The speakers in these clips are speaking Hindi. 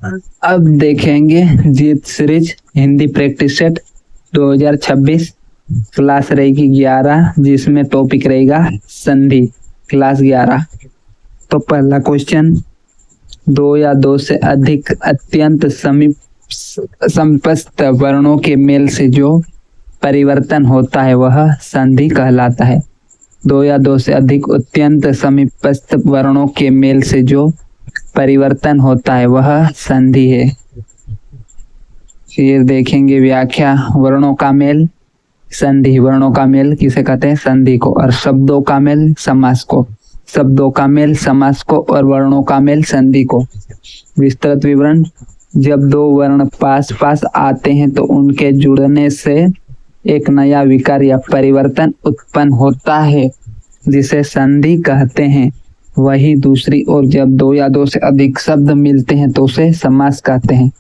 अब देखेंगे Jeet series Hindi practice set 2026 class रहेगी 11, जिसमें टॉपिक रहेगा संधि, क्लास 11। तो पहला क्वेश्चन, दो या दो से अधिक अत्यंत समीपस्थ वर्णों के मेल से जो परिवर्तन होता है वह संधि कहलाता है। दो या दो से अधिक अत्यंत समीपस्थ वर्णों के मेल से जो परिवर्तन होता है वह संधि है। फिर देखेंगे व्याख्या, वर्णों का मेल संधि, वर्णों का मेल किसे कहते हैं? संधि को। और शब्दों का मेल समास को, शब्दों का मेल समास को, और वर्णों का मेल संधि को। विस्तृत विवरण, जब दो वर्ण पास पास आते हैं तो उनके जुड़ने से एक नया विकार या परिवर्तन उत्पन्न होता है जिसे संधि कहते हैं। वही दूसरी ओर जब दो या दो से अधिक शब्द मिलते हैं तो उसे समास कहते हैं।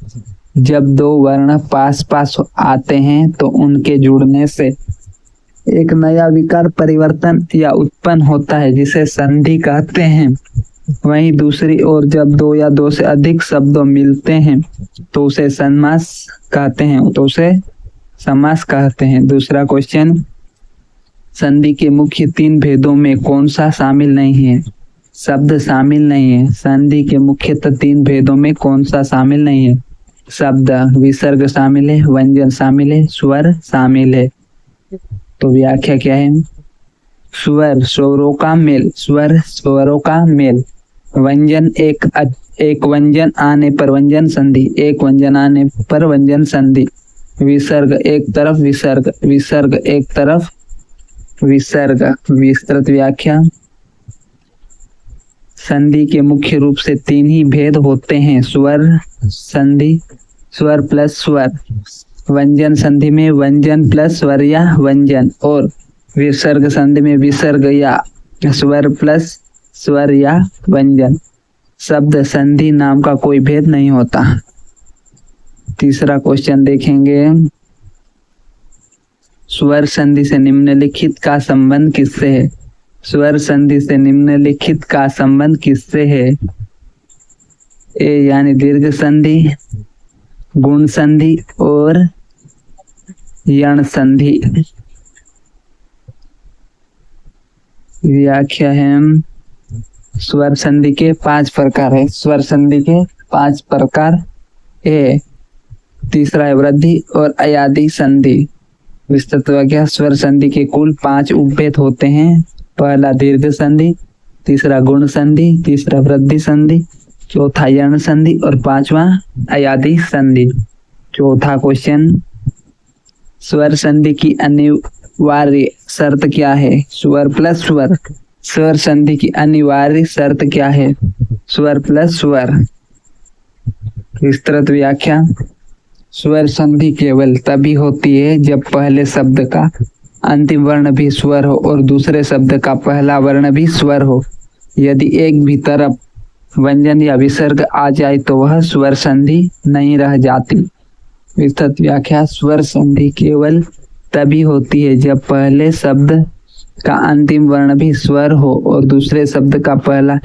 जब दो वर्ण पास पास आते हैं तो उनके जुड़ने से एक नया विकार परिवर्तन या उत्पन्न होता है जिसे संधि कहते हैं। वहीं दूसरी ओर जब दो या दो से अधिक शब्द मिलते हैं तो उसे समास कहते हैं, तो उसे समास कहते हैं। दूसरा क्वेश्चन, संधि के मुख्य तीन भेदों में कौन सा शामिल नहीं है? शब्द शामिल नहीं है। संधि के मुख्यतः तीन भेदों में कौन सा शामिल नहीं है? शब्द, विसर्ग शामिल है, व्यंजन शामिल है, स्वर शामिल है। तो व्याख्या क्या है? स्वर स्वरों का मेल, स्वर स्वरों का मेल। व्यंजन एक व्यंजन आने पर व्यंजन संधि, एक व्यंजन आने पर व्यंजन संधि। विसर्ग एक तरफ विसर्ग, विसर्ग एक तरफ विसर्ग। विस्तृत व्याख्या, संधि के मुख्य रूप से तीन ही भेद होते हैं: स्वर संधि, स्वर प्लस स्वर, व्यंजन संधि में व्यंजन प्लस स्वर या व्यंजन, और विसर्ग संधि में विसर्ग या स्वर प्लस स्वर या व्यंजन। शब्द संधि नाम का कोई भेद नहीं होता। तीसरा क्वेश्चन देखेंगे, स्वर संधि से निम्नलिखित का संबंध किससे है? स्वर संधि से निम्नलिखित का संबंध किससे है? ए यानी दीर्घ संधि, गुण संधि और यण संधि। व्याख्या है, स्वर संधि के 5 प्रकार है। स्वर संधि के 5 प्रकार है। तीसरा है वृद्धि और अयादि संधि। विस्तृत व्याख्या, स्वर संधि के कुल 5 उपभेद होते हैं। पहला दीर्घ संधि, तीसरा गुण संधि, तीसरा वृद्धि संधि, चौथा यण संधि और पांचवा अयादि संधि। चौथा क्वेश्चन, स्वर संधि की अनिवार्य शर्त क्या है? स्वर प्लस स्वर। स्वर संधि की अनिवार्य शर्त क्या है? स्वर प्लस स्वर। विस्तृत व्याख्या, स्वर संधि केवल तभी होती है जब पहले शब्द का अंतिम वर्ण भी स्वर हो और दूसरे शब्द का पहला वर्ण भी स्वर हो। यदि एक भी तरफ व्यंजन या विसर्ग आ जाए तो वह स्वर संधि नहीं रह जाती। विस्तृत व्याख्या, स्वर संधि केवल तभी होती है जब पहले शब्द का अंतिम वर्ण भी स्वर हो और दूसरे शब्द का पहला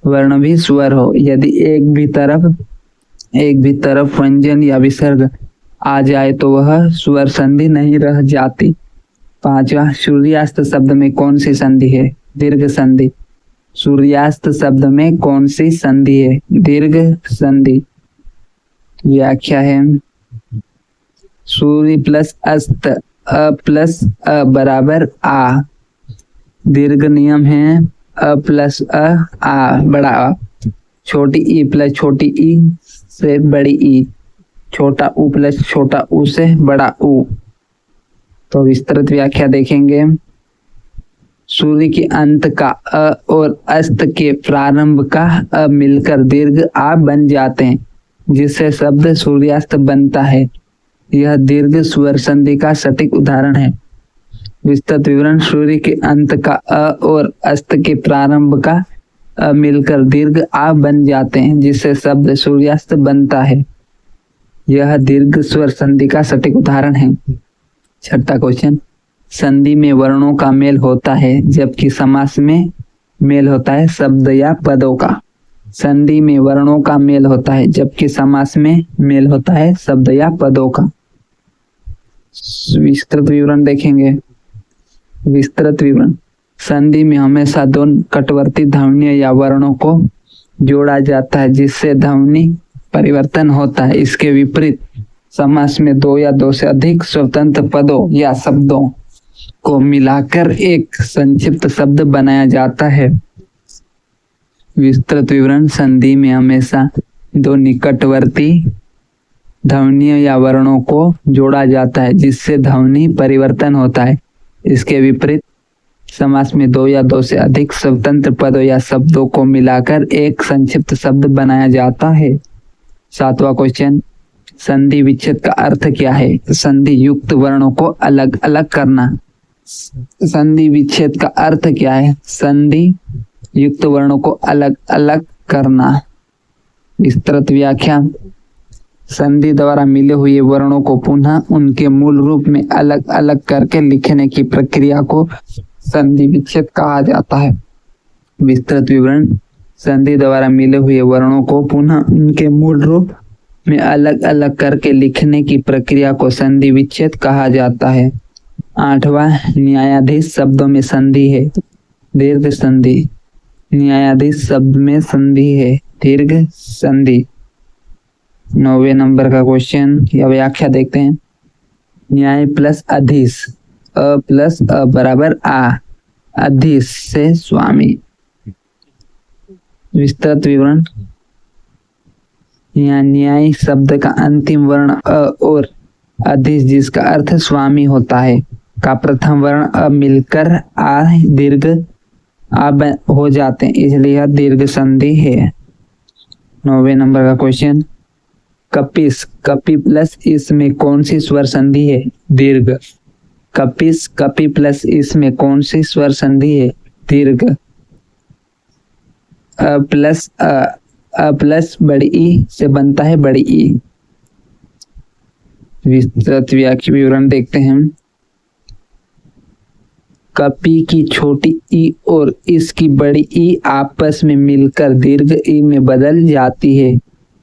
वर्ण भी स्वर हो। यदि एक भी तरफ व्यंजन या विसर्ग आ जाए तो वह स्वर संधि नहीं रह जाती। पांचवा, सूर्यास्त शब्द में कौन सी संधि है? दीर्घ संधि। सूर्यास्त शब्द में कौन सी संधि है? दीर्घ संधि। व्याख्या है, सूर्य प्लस अस्त, अ प्लस अ बराबर आ। दीर्घ नियम है अ प्लस अ आ बड़ा आ। छोटी ई प्लस छोटी ई से बड़ी ई, छोटा ऊ प्लस छोटा ऊ से बड़ा ऊ। तो विस्तृत व्याख्या देखेंगे, सूर्य के अंत का अ और अस्त के प्रारंभ का अ मिलकर दीर्घ आ बन जाते हैं जिससे शब्द सूर्यास्त बनता है। यह दीर्घ स्वर संधि का सटीक उदाहरण है। विस्तृत विवरण, सूर्य के अंत का अ और अस्त के प्रारंभ का अ मिलकर दीर्घ आ बन जाते हैं जिससे शब्द सूर्यास्त बनता है। यह दीर्घ स्वर संधि का सटीक उदाहरण है। छठा क्वेश्चन, संधि में वर्णों का मेल होता है जबकि समास में मेल होता है शब्द या पदों का। संधि में वर्णों का मेल होता है जबकि समास में मेल होता है शब्द या पदों का। विस्तृत विवरण देखेंगे। विस्तृत विवरण, संधि में हमेशा दो कटवर्ती ध्वनियों या वर्णों को जोड़ा जाता है जिससे ध्वनि परिवर्तन होता है। इसके विपरीत समास में दो या दो से अधिक स्वतंत्र पदों या शब्दों को मिलाकर एक संक्षिप्त शब्द बनाया जाता है। विस्तृत विवरण, संधि में हमेशा दो निकटवर्ती ध्वनियों या वर्णों को जोड़ा जाता है जिससे ध्वनि परिवर्तन होता है। इसके विपरीत समास में दो या दो से अधिक स्वतंत्र पदों या शब्दों को मिलाकर एक संक्षिप्त शब्द बनाया जाता है। 7वां क्वेश्चन, संधि विच्छेद का अर्थ क्या है? संधि युक्त वर्णों को अलग अलग करना। संधि विच्छेद का अर्थ क्या है? संधि युक्त वर्णों को अलग अलग करना। विस्तृत व्याख्या, संधि द्वारा मिले हुए वर्णों को पुनः उनके मूल रूप में अलग अलग करके लिखने की प्रक्रिया को संधि विच्छेद कहा जाता है। विस्तृत विवरण, संधि द्वारा मिले हुए वर्णों को पुनः उनके मूल रूप में अलग अलग करके लिखने की प्रक्रिया को संधि विच्छेद कहा जाता है। 8वां, न्यायाधीश शब्दों में संधि है दीर्घ संधि। न्यायाधीश शब्द में संधि है दीर्घ संधि। 9वें नंबर का क्वेश्चन या व्याख्या देखते हैं। न्याय प्लस अधीश, अ प्लस अ बराबर आ, अधीश से स्वामी। विस्तृत विवरण, यहाँ न्याय शब्द का अंतिम वर्ण अ और अधीश जिसका अर्थ स्वामी होता है का प्रथम वर्ण अ मिलकर आ दीर्घ आ हो जाते हैं, इसलिए यह दीर्घ संधि है। 9वें नंबर का क्वेश्चन, कपिस, कपि प्लस इसमें कौन सी स्वर संधि है? दीर्घ। कपिस, कपि प्लस इसमें कौन सी स्वर संधि है? दीर्घ। अ प्लस बड़ी ई से बनता है बड़ी ई। विस्तृत व्याख्या विवरण देखते हैं। कपि की छोटी ई और इसकी बड़ी ई आपस में मिलकर दीर्घ ई में बदल जाती है।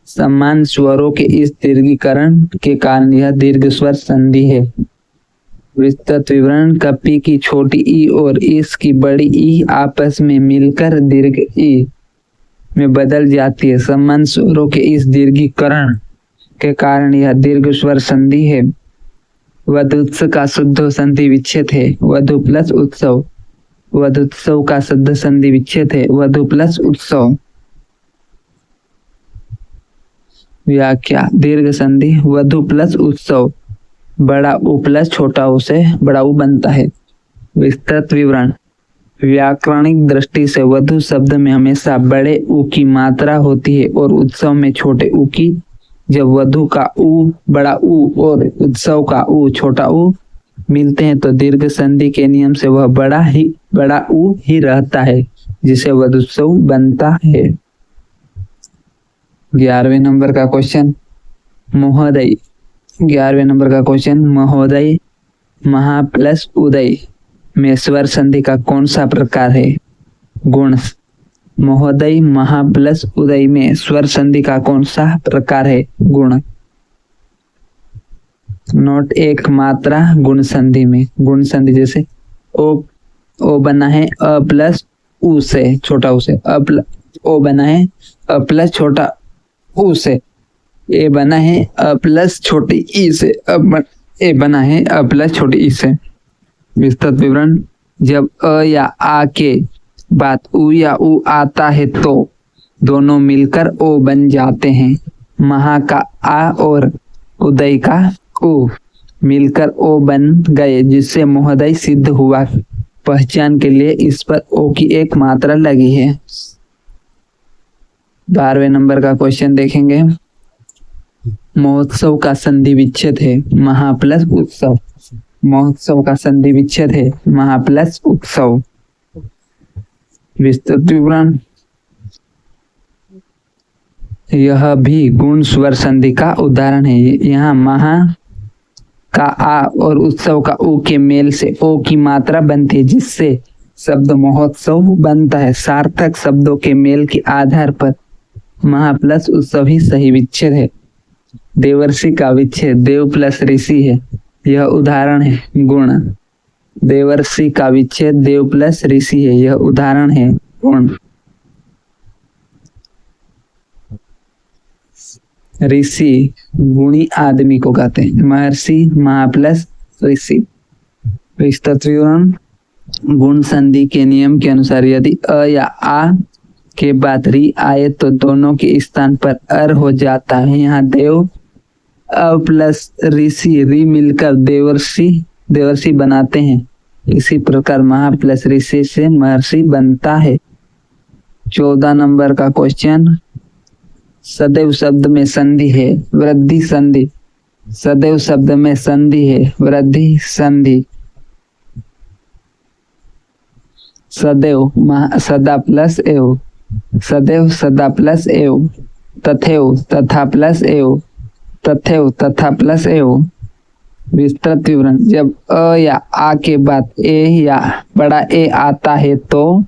समान स्वरों के इस दीर्घीकरण के कारण यह दीर्घ स्वर संधि है। विस्तृत विवरण, कपि की छोटी ई और इसकी बड़ी ई आपस में मिलकर दीर्घ ई में बदल जाती है। समान स्वरों के इस दीर्घीकरण के कारण यह दीर्घ स्वर संधि है। वधुत्सव का शुद्ध संधि विच्छेद है वधु प्लस उत्सव। वधुत्सव का शुद्ध संधि विच्छेद है वधु प्लस उत्सव। व्याख्या, दीर्घ संधि वधु प्लस उत्सव, बड़ा उ प्लस छोटा उ से बड़ा उ बनता है। विस्तृत विवरण, व्याकरणिक दृष्टि से वधु शब्द में हमेशा बड़े उ की मात्रा होती है और उत्सव में छोटे उ की। जब वधु का उ बड़ा उ और उत्सव का उ छोटा उ मिलते हैं तो दीर्घ संधि के नियम से वह बड़ा उ ही रहता है जिसे वधुत्सव बनता है। 11वें नंबर का क्वेश्चन, महोदय। 11वें नंबर का क्वेश्चन, महोदय महा प्लस उदय में स्वर संधि का कौन सा प्रकार है? गुण। महोदय महा प्लस उदय में स्वर संधि का कौन सा प्रकार है? गुण। नोट 1, मात्रा गुण संधि में। गुण संधि जैसे ओ बना है अ प्लस उ से छोटा उ से, ओ बना है अ प्लस छोटा उ से, ए बना है अ प्लस छोटी ई से, ए बना है अ प्लस छोटी ई से। विस्तृत विवरण, जब अ या आ के बाद उ या उ आता है तो दोनों मिलकर ओ बन जाते हैं। महा का आ और उदय का उ मिलकर ओ बन गए जिससे महोदय सिद्ध हुआ। पहचान के लिए इस पर ओ की एक मात्रा लगी है। 12वें नंबर का क्वेश्चन देखेंगे। महोत्सव का संधि विच्छेद है महा प्लस उत्सव। महोत्सव का संधि विच्छेद है महा प्लस उत्सव। विस्तृत विवरण, यह भी गुण स्वर संधि का उदाहरण है। यहाँ महा का आ और उत्सव का उ के मेल से ओ की मात्रा बनती है जिससे शब्द महोत्सव बनता है। सार्थक शब्दों के मेल के आधार पर महा प्लस उत्सव ही सही विच्छेद है। देवर्षि का विच्छेद देव प्लस ऋषि है, यह उदाहरण है गुण। देवर्षि का विच्छेद देव प्लस ऋषि है, यह उदाहरण है गुण। ऋषि गुणी आदमी को कहते हैं। महर्षि महा प्लस ऋषि। विस्तृत विवरण। गुण संधि के नियम के अनुसार यदि अ या आ के बाद री आए तो दोनों के स्थान पर अर हो जाता है। यहाँ देव अ प्लस ऋषि री मिलकर देवर्षि बनाते हैं। इसी प्रकार महा प्लस ऋषि से महर्षि बनता है। 14 नंबर का क्वेश्चन। सदैव शब्द में संधि है वृद्धि संधि। सदैव शब्द में संधि है वृद्धि संधि। सदैव सदा प्लस एव, सदैव सदा प्लस एव, तथैव तथा प्लस एव, तथैव तथा प्लस एव। विस्तृत विवरण। जब अ या आ के बाद ए या बड़ा ए आता है तो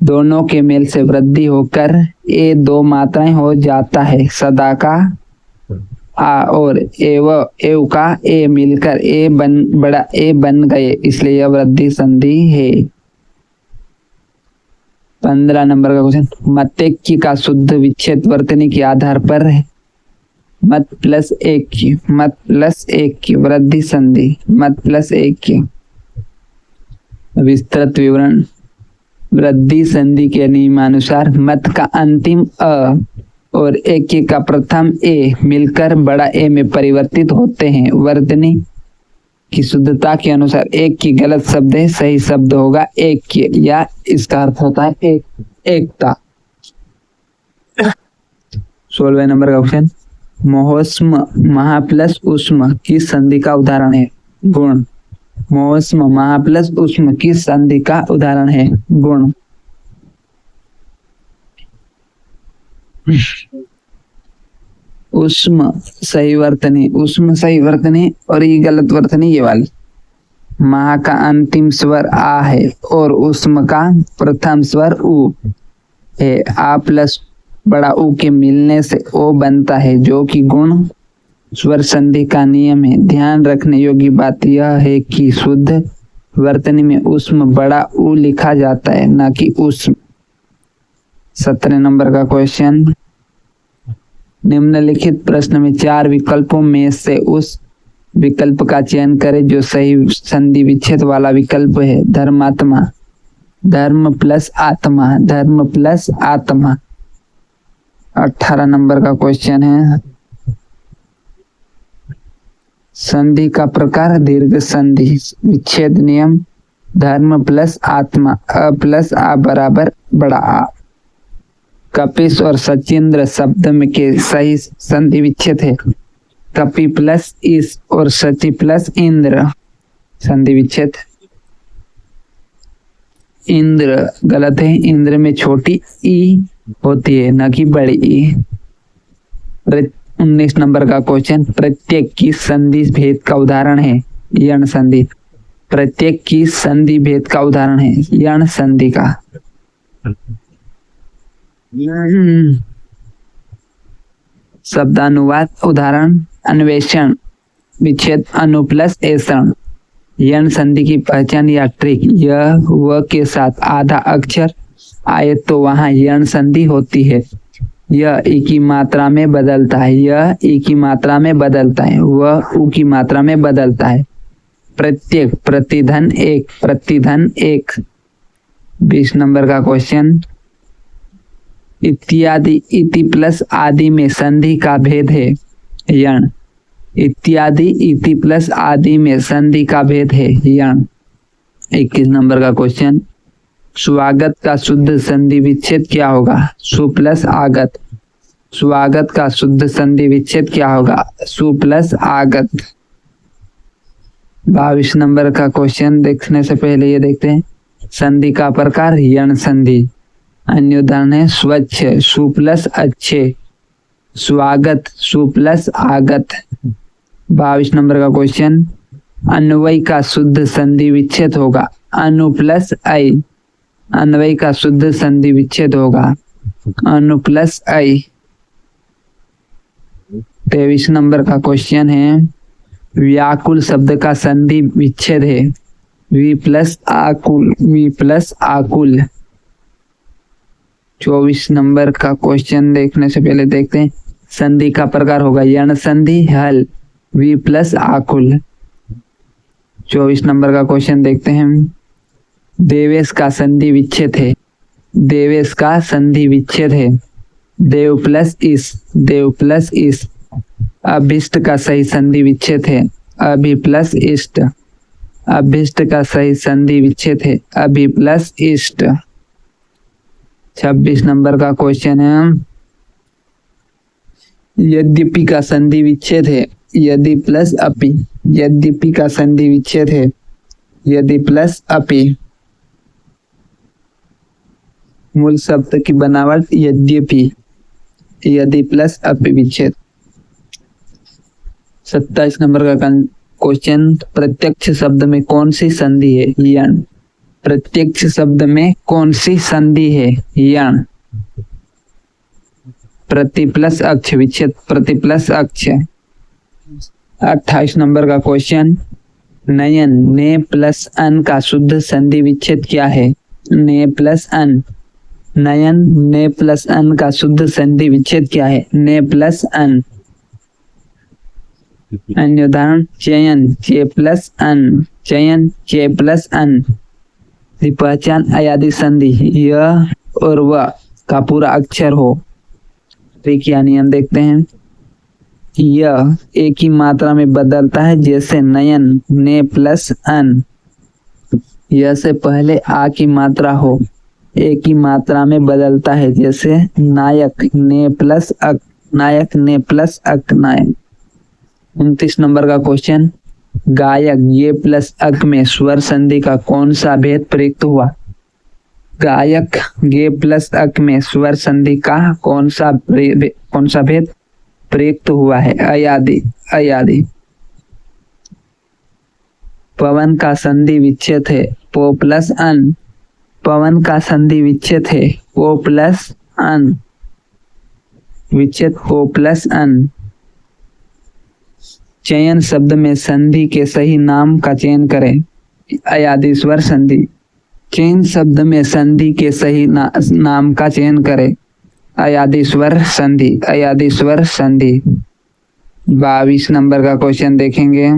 दोनों के मेल से वृद्धि होकर ए दो मात्राएं हो जाता है। सदा का आ और एव का ए मिलकर बड़ा ए बन गए, इसलिए यह वृद्धि संधि है। 15 नंबर का क्वेश्चन। मतेक्की का शुद्ध विच्छेद वर्तनी के आधार पर है। मत प्लस एक की वृद्धि संधि। मत प्लस एक की। विस्तृत विवरण। वृद्धि संधि के नियमानुसार मत का अंतिम अ और एक का प्रथम ए मिलकर बड़ा ए में परिवर्तित होते हैं। वर्तनी की शुद्धता के अनुसार एक की गलत शब्द है, सही शब्द होगा एक की, या इसका अर्थ होता है एकता। 16वें नंबर का क्वेश्चन। मोहस्म महा प्लस उष्म किस संधि का उदाहरण है? गुण। मोहस्म महा प्लस उष्म किस संधि का उदाहरण है? गुण। उष्म सही वर्तनी, उष्म सही वर्तनी और ये गलत वर्तनी ये वाली। महा का अंतिम स्वर आ है और उष्म का प्रथम स्वर उ है। आ प्लस बड़ा उ के मिलने से ओ बनता है, जो कि गुण स्वर संधि का नियम है। ध्यान रखने योग्य बात यह है कि शुद्ध वर्तनी में उष्म बड़ा उ लिखा जाता है, न कि उष्म। 17 नंबर का क्वेश्चन। निम्नलिखित प्रश्न में 4 विकल्पों में से उस विकल्प का चयन करें जो सही संधि विच्छेद वाला विकल्प है। धर्मात्मा, धर्म प्लस आत्मा, धर्म प्लस आत्मा। 18 नंबर का क्वेश्चन है। संधि का प्रकार दीर्घ संधि। विच्छेद नियम धर्म प्लस आत्मा, अ प्लस आ बराबर बड़ा आ। कपिस और सचिंद्र शब्द में के सही संधि विच्छेद है। कपि प्लस इस और सचि प्लस इंद्र संधि विच्छेद। इंद्र गलत है, इंद्र में छोटी ई होती है, न कि बड़ी ई। 19 नंबर का क्वेश्चन। प्रत्येक की संधि भेद का उदाहरण है यण संधि। प्रत्येक की संधि भेद का उदाहरण है यण संधि का। शब्दानुवाद उदाहरण अन्वेषण विच्छेद अनु प्लस ऐषण। यण संधि की पहचान या ट्रिक, यह व के साथ आधा अक्षर आए तो वहां यण संधि होती है। यह ई की मात्रा में बदलता है, यह ई की मात्रा में बदलता है, वह उ की मात्रा में बदलता है। प्रत्येक प्रतिधन एक, प्रतिधन एक। 20 नंबर का क्वेश्चन। इत्यादि इति प्लस आदि में संधि का भेद है यण। इत्यादि इति प्लस आदि में संधि का भेद है यण। 21 नंबर का क्वेश्चन। स्वागत का शुद्ध संधि विच्छेद क्या होगा? सु प्लस आगत। स्वागत का शुद्ध संधि विच्छेद क्या होगा? सु प्लस आगत। 22 नंबर का क्वेश्चन देखने से पहले ये देखते हैं संधि का प्रकार यण संधि। अन्य उदाहरण है स्वच्छ सु प्लस अच्छे, स्वागत सु प्लस आगत। 22 नंबर का क्वेश्चन। अन्वय का शुद्ध संधि विच्छेद होगा अनु प्लस ऐ। अन्वय का शुद्ध संधि विच्छेद होगा अनु प्लस आई। 23 नंबर का क्वेश्चन है, व्याकुल शब्द का संधि विच्छेद है वी प्लस आकुल, वी प्लस आकुल। 24 नंबर का क्वेश्चन देखने से पहले देखते हैं, संधि का प्रकार होगा यण संधि, हल, वी प्लस आकुल। 24 नंबर का क्वेश्चन देखते हैं, देवेश का संधि विच्छेद है, देवेश का संधि विच्छेद है देव प्लस इस, देव प्लस इस। अभिष्ट का सही संधि विच्छेद है अभि प्लस इष्ट, अभिष्ट का सही संधि विच्छेद है अभि प्लस इष्ट। 26 नंबर का क्वेश्चन है, यद्यपि का संधि विच्छेद है यदि प्लस अपि, यद्यपि का संधि विच्छेद है यदि प्लस अपि। मूल शब्द की बनावट यद्यपि, यदि प्लस अपि विच्छेद। 27 नंबर का क्वेश्चन, प्रत्यक्ष शब्द में कौन सी संधि है यण, प्रत्यक्ष शब्द में कौन सी संधि है यण। प्रति प्लस अक्ष विच्छेद प्रति प्लस अक्ष। 28 नंबर का क्वेश्चन, नयन ने प्लस अन का शुद्ध संधि विच्छेद क्या है, ने प्लस अन, नयन ने प्लस अन का शुद्ध संधि विच्छेद क्या है, ने प्लस अन। अन्य उदाहरण, चयन चे प्लस अन, चयन चे प्लस अन। पहचान अयादि संधि यह और वह का पूरा अक्षर हो। क्या नियम देखते हैं, यह एक ही मात्रा में बदलता है जैसे नयन ने प्लस अन, यह से पहले आ की मात्रा हो, एक ही मात्रा में बदलता है जैसे नायक ने प्लस अक, नायक ने प्लस अक नायक। 29 नंबर का क्वेश्चन, गायक ये प्लस अक में स्वर संधि का कौन सा भेद प्रयुक्त हुआ, गायक ये प्लस अक में स्वर संधि का कौन सा भेद प्रयुक्त हुआ है, अयादि, अयादि। पवन का संधि विच्छेद है पो प्लस अन, पवन का संधि विच्छेद है पो प्लस अन, विच्छेद पो प्लस अन। चयन शब्द में संधि के सही नाम का चयन करें, अयादि स्वर संधि। चयन शब्द में संधि के सही नाम का चयन करें, अयादि स्वर संधि, अयादि स्वर संधि। 22 नंबर का क्वेश्चन देखेंगे,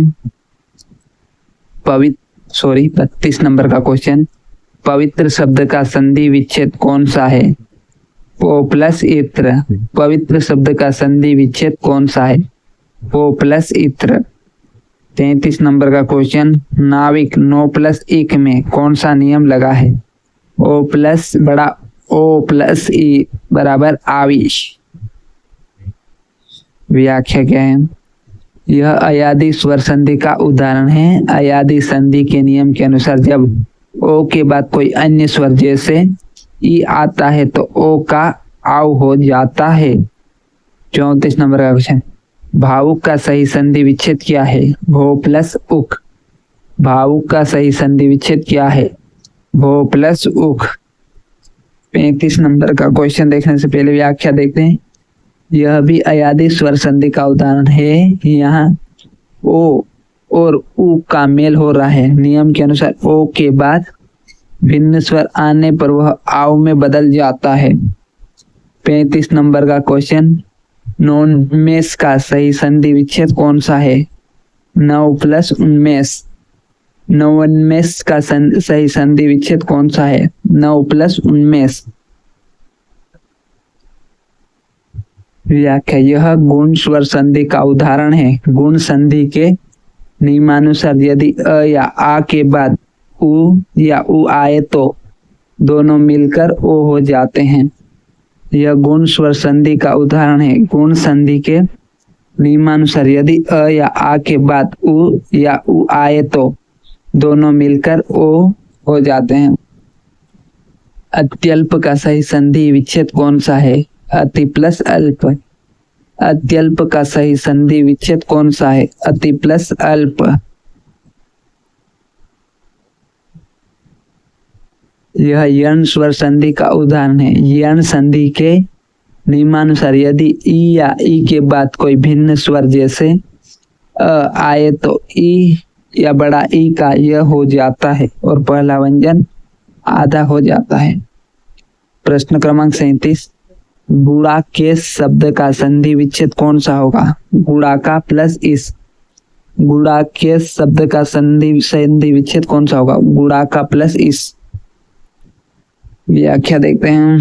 32 नंबर का क्वेश्चन, पवित्र शब्द का संधि विच्छेद कौन सा है, पो प्लस इत्र, पवित्र शब्द का संधि विच्छेद कौन सा है, पो प्लस इत्र। 33 नंबर का क्वेश्चन, नाविक नो प्लस इक में कौन सा नियम लगा है, ओ प्लस बड़ा ओ प्लस ई बराबर आविश। व्याख्या क्या है, यह अयादि स्वर संधि का उदाहरण है। अयादि संधि के नियम के अनुसार जब ओ के बाद कोई अन्य स्वर जैसे ई आता है तो ओ का आव हो जाता है। 34 नंबर का क्वेश्चन, भावुक का सही संधि विच्छेद क्या है, भो प्लस उक, भावुक का सही संधि विच्छेद क्या है, भो प्लस उक। 35 नंबर का क्वेश्चन देखने से पहले व्याख्या देखते हैं, यह भी अयादि स्वर संधि का उदाहरण है। यहाँ ओ और उ का मेल हो रहा है, नियम के अनुसार ओ के बाद भिन्न स्वर आने पर वह आव में बदल जाता है। 35 नंबर का क्वेश्चन, नोन्मेष का सही संधि विच्छेद कौन सा है, नौ प्लस उन्मेष, नवोन्मेष का सही संधि विच्छेद कौन सा है, नौ प्लस उन्मेष। व्याख्या, यह गुण स्वर संधि का उदाहरण है। गुण संधि के नियमानुसार यदि अ या आ के बाद उ या उ आए तो दोनों मिलकर ओ हो जाते हैं। यह गुण स्वर संधि का उदाहरण है। गुण संधि के नियमानुसार यदि अ या आ के बाद उ या उ आए तो दोनों मिलकर ओ हो जाते हैं। अत्यल्प का सही संधि विच्छेद कौन सा है, अति प्लस अल्प, अत्यल्प का सही संधि विच्छेद कौन सा है, अति प्लस अल्प। यह यण स्वर संधि का उदाहरण है। यण संधि के नियमानुसार यदि ई या ई के बाद कोई भिन्न स्वर जैसे अ आए तो ई या बड़ा ई का यह हो जाता है और पहला व्यंजन आधा हो जाता है। प्रश्न क्रमांक 37, गुणा के शब्द का संधि विच्छेद कौन सा होगा? गुणाका प्लस इस। गुणा के शब्द का संधि विच्छेद कौन सा होगा? गुणाका प्लस इस। व्याख्या देखते हैं।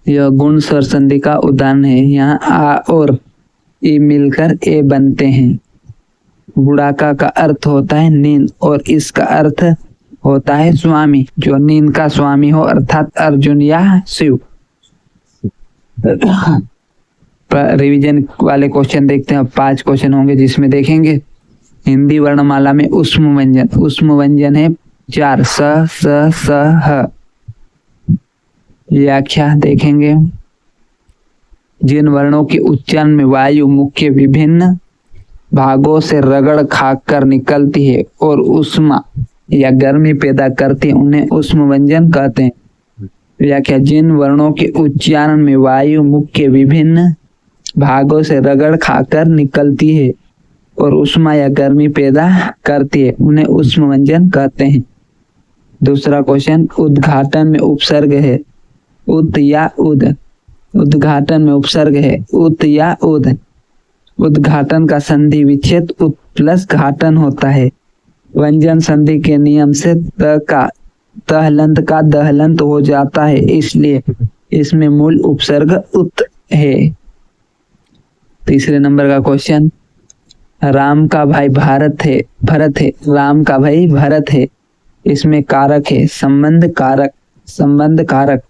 यह गुण स्वर संधि का उदाहरण है। यहाँ आ और ई मिलकर ए बनते हैं। गुणाका का अर्थ होता है नींद और इसका अर्थ होता है स्वामी। जो नींद का स्वामी हो अर्थात अर्जुन या शिव। रिवीजन वाले क्वेश्चन देखते हैं। 5 क्वेश्चन होंगे जिसमें देखेंगे हिंदी वर्णमाला में उष्म व्यंजन। उष्म व्यंजन है 4 स ह। व्याख्या देखेंगे। जिन वर्णों के उच्चारण में वायु मुख्य विभिन्न भागों से रगड़ खाकर निकलती है और उष्मा या गर्मी पैदा करती है उन्हें उष्म व्यंजन कहते हैं। व्याख्या, जिन वर्णों के उच्चारण में वायु मुख्य विभिन्न भागों से रगड़ खाकर निकलती है और उष्मा या गर्मी पैदा करती है उन्हें उष्म व्यंजन कहते हैं। दूसरा क्वेश्चन, उद्घाटन में उपसर्ग है उत या उद। उद्घाटन में उपसर्ग है उत या उद। उद्घाटन का संधि विच्छेद उत प्लस घाटन होता है। व्यंजन संधि के नियम से तहलंत का दहलंत हो जाता है, इसलिए इसमें मूल उपसर्ग उत है। तीसरे नंबर का क्वेश्चन, राम का भाई भरत है। राम का भाई भरत है। इसमें कारक है संबंध कारक।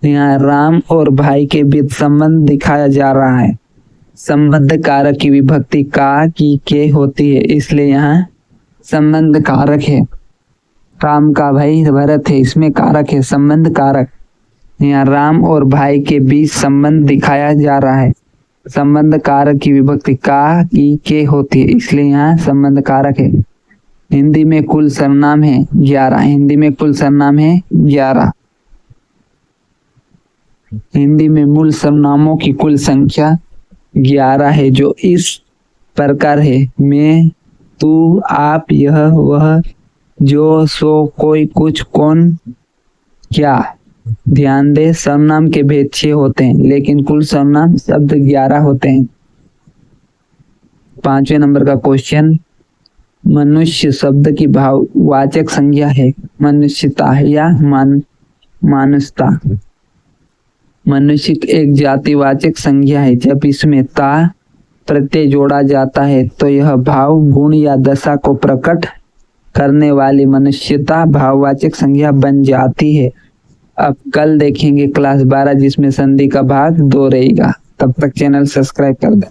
यहाँ राम और भाई के बीच संबंध दिखाया जा रहा है। संबंध कारक की विभक्ति का की के होती है, इसलिए यहाँ संबंध कारक है। राम का भाई भरत है, इसमें कारक है संबंध कारक। यहाँ राम और भाई के बीच संबंध दिखाया जा रहा है। संबंध कारक की विभक्ति का की के होती है, इसलिए यहाँ संबंध कारक है। हिंदी में कुल सर्वनाम है 11। हिंदी में कुल सर्वनाम है 11। हिंदी में मूल सर्वनामों की कुल संख्या 11 है, जो इस प्रकार है। मैं, तू, आप, यह, वह, जो, सो, कोई, कुछ, कौन, क्या। ध्यान दे, सर्वनाम के भेद 6 होते हैं लेकिन कुल सर्वनाम शब्द 11 होते हैं। 5वें नंबर का क्वेश्चन, मनुष्य शब्द की भाववाचक संज्ञा है मनुष्यता या मानुषता। मनुष्य एक जातिवाचक संज्ञा है। जब इसमें ता प्रत्यय जोड़ा जाता है तो यह भाव, गुण या दशा को प्रकट करने वाली मनुष्यता भाववाचक संज्ञा बन जाती है। अब कल देखेंगे क्लास 12 जिसमें संधि का भाग 2 रहेगा। तब तक चैनल सब्सक्राइब कर दें।